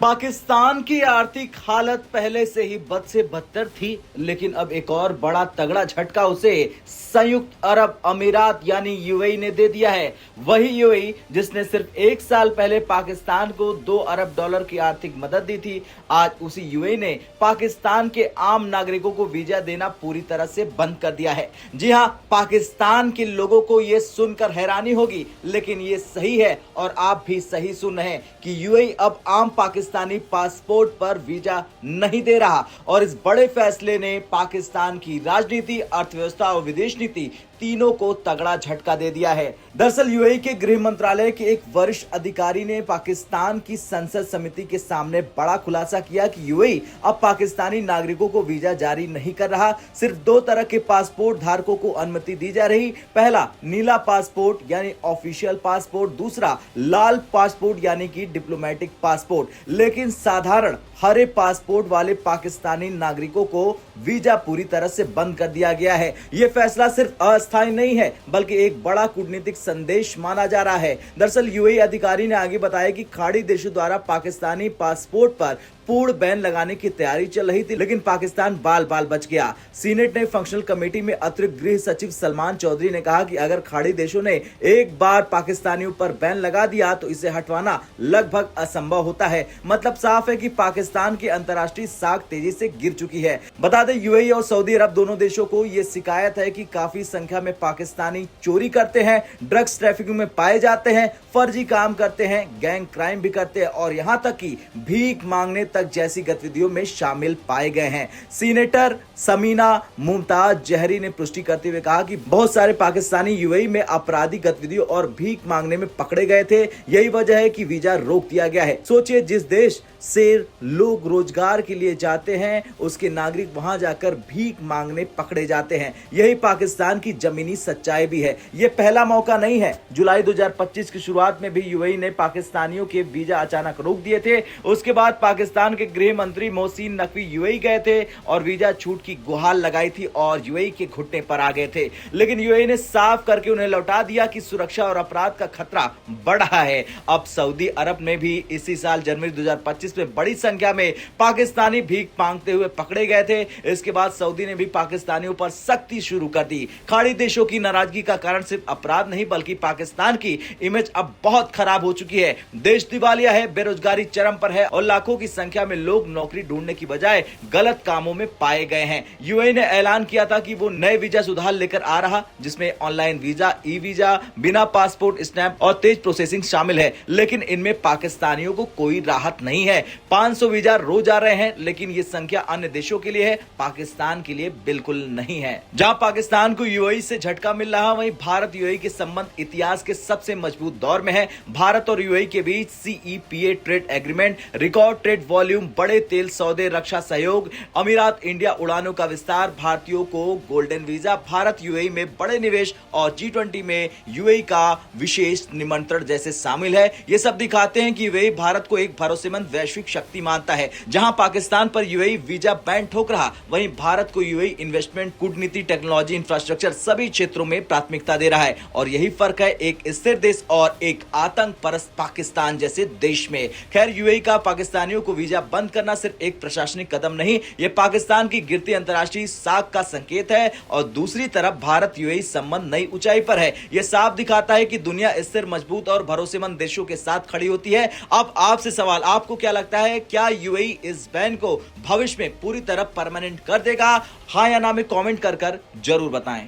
पाकिस्तान की आर्थिक हालत पहले से ही बद से बदतर थी, लेकिन अब एक और बड़ा तगड़ा झटका उसे संयुक्त अरब अमीरात यानी यूएई ने दे दिया है। वही यूएई जिसने सिर्फ एक साल पहले पाकिस्तान को 2 अरब डॉलर की आर्थिक मदद दी थी, आज उसी यूएई ने पाकिस्तान के आम नागरिकों को वीजा देना पूरी तरह से बंद कर दिया है। जी हां, पाकिस्तान के लोगों को यह सुनकर हैरानी होगी, लेकिन ये सही है और आप भी सही सुन रहे हैं कि यूएई अब आम पाकिस्तानी पासपोर्ट पर वीजा नहीं दे रहा और इस बड़े फैसले ने पाकिस्तान की राजनीति, अर्थव्यवस्था और विदेश नीति तीनों को तगड़ा झटका दे दिया है। दरअसल यूएई के गृह मंत्रालय के एक वरिष्ठ अधिकारी ने पाकिस्तान की संसद समिति के सामने बड़ा खुलासा किया कि यूएई अब पाकिस्तानी नागरिकों को वीजा जारी नहीं कर रहा। सिर्फ 2 तरह के पासपोर्ट धारकों को अनुमति दी जा रही। पहला नीला पासपोर्ट यानी ऑफिशियल पासपोर्ट, दूसरा लाल पासपोर्ट यानी कि डिप्लोमेटिक पासपोर्ट। लेकिन साधारण हरे पासपोर्ट वाले पाकिस्तानी नागरिकों को वीजा पूरी तरह से बंद कर दिया गया है। यह फैसला सिर्फ अस्थायी नहीं है, बल्कि एक बड़ा कूटनीतिक संदेश माना जा रहा है। दरअसल यूएई अधिकारी ने आगे बताया कि खाड़ी देशों द्वारा पाकिस्तानी पासपोर्ट पर पूर्ण बैन लगाने की तैयारी चल रही थी, लेकिन पाकिस्तान बाल बाल बच गया। सीनेट ने फंक्शनल कमेटी में अतिरिक्त गृह सचिव सलमान चौधरी ने कहा कि अगर खाड़ी देशों ने एक बार पाकिस्तानियों पर बैन लगा दिया तो इसे हटवाना लगभग असंभव होता है। मतलब साफ है कि पाकिस्तान की अंतर्राष्ट्रीय साख तेजी से गिर चुकी है। बता दें, यूएई और सऊदी अरब दोनों देशों को यह शिकायत है कि काफी संख्या में पाकिस्तानी चोरी करते हैं, ड्रग्स ट्रैफिकिंग में पाए जाते हैं, फर्जी काम करते हैं, गैंग क्राइम भी करते हैं और यहाँ तक कि भीख मांगने तक जैसी गतिविधियों में शामिल पाए गए हैं। सीनेटर समीना मुमताज जहरी ने पुष्टि करते हुए कहा कि बहुत सारे पाकिस्तानी यूएई में आपराधिक गतिविधियों और भीख मांगने में पकड़े गए थे। यही वजह है कि वीजा रोक दिया गया है। सोचिए, जिस देश से लोग रोजगार के लिए जाते हैं उसके नागरिक वहां जाकर भीख मांगने पकड़े जाते हैं। यही पाकिस्तान की जमीनी सच्चाई भी है। यह पहला मौका नहीं है। जुलाई 2025 की शुरुआत में भी यूएई ने पाकिस्तानियों के वीजा अचानक रोक दिए थे। उसके बाद पाकिस्तान के गृह मंत्री मोहसिन नकवी यूएई गए थे और वीजा छूट की गुहार लगाई थी और यूएई के घुटने पर आ गए थे, लेकिन यूएई ने साफ करके उन्हें लौटा दिया कि सुरक्षा और अपराध का खतरा बढ़ रहा है। अब सऊदी अरब में भी इसी साल जनवरी 2025 में बड़ी संख्या में पाकिस्तानी भीख मांगते हुए पकड़े गए थे। इसके बाद सऊदी ने भी पाकिस्तानियों पर सख्ती शुरू कर दी। खाड़ी देशों की नाराजगी का कारण सिर्फ अपराध नहीं, बल्कि पाकिस्तान की इमेज अब बहुत खराब हो चुकी है। देश दिवालिया है, बेरोजगारी चरम पर है और लाखों की संख्या में लोग नौकरी ढूंढने की बजाय गलत कामों में पाए गए हैं। यूएई ने ऐलान किया था कि वो नए वीजा सुधार लेकर आ रहा, जिसमें ऑनलाइन वीजा, ई वीजा, बिना पासपोर्ट स्टैंप और तेज प्रोसेसिंग शामिल है, लेकिन इनमें पाकिस्तानियों को कोई राहत नहीं है। 500 वीजा रोज आ रहे हैं, लेकिन ये संख्या अन्य देशों के लिए है, पाकिस्तान के लिए बिल्कुल नहीं है। जहां पाकिस्तान को यूएई से झटका मिल रहा, वहीं भारत यूएई के संबंध इतिहास के सबसे मजबूत दौर में है। भारत और यूएई के बीच CEPA trade agreement, record trade volume, बड़े तेल सौदे, रक्षा सहयोग, अमीरात इंडिया उड़ानों का विस्तार, भारतीयों को गोल्डन वीजा, भारत यूएई में बड़े निवेश और G20 में यूएई का विशेष निमंत्रण जैसे शामिल है। ये सब दिखाते हैं कि यूएई भारत को एक भरोसेमंद वैश्विक शक्ति मानता है। जहां पाकिस्तान पर यूएई वीजा बैन ठोक रहा, वहीं भारत को यूएई इन्वेस्टमेंट, कूटनीति, टेक्नोलॉजी, इंफ्रास्ट्रक्चर सभी क्षेत्रों में प्राथमिकता दे रहा है। और यही फर्क है एक स्थिर देश और एक आतंक परस्त पाकिस्तान जैसे देश में। खैर, यूएई का पाकिस्तानियों को वीजा बंद करना सिर्फ एक प्रशासनिक कदम नहीं, यह पाकिस्तान की गिरती अंतर्राष्ट्रीय साख का संकेत है और दूसरी तरफ भारत यूएई संबंध नई ऊंचाई पर है। यह साफ दिखाता है कि दुनिया स्थिर, मजबूत और भरोसेमंद देशों के साथ खड़ी होती है। अब आपसे सवाल, आपको क्या लगता है, क्या यूएई इस बैन को भविष्य में पूरी तरह परमानेंट कर देगा? हाँ या ना में कमेंट कर जरूर बताएं।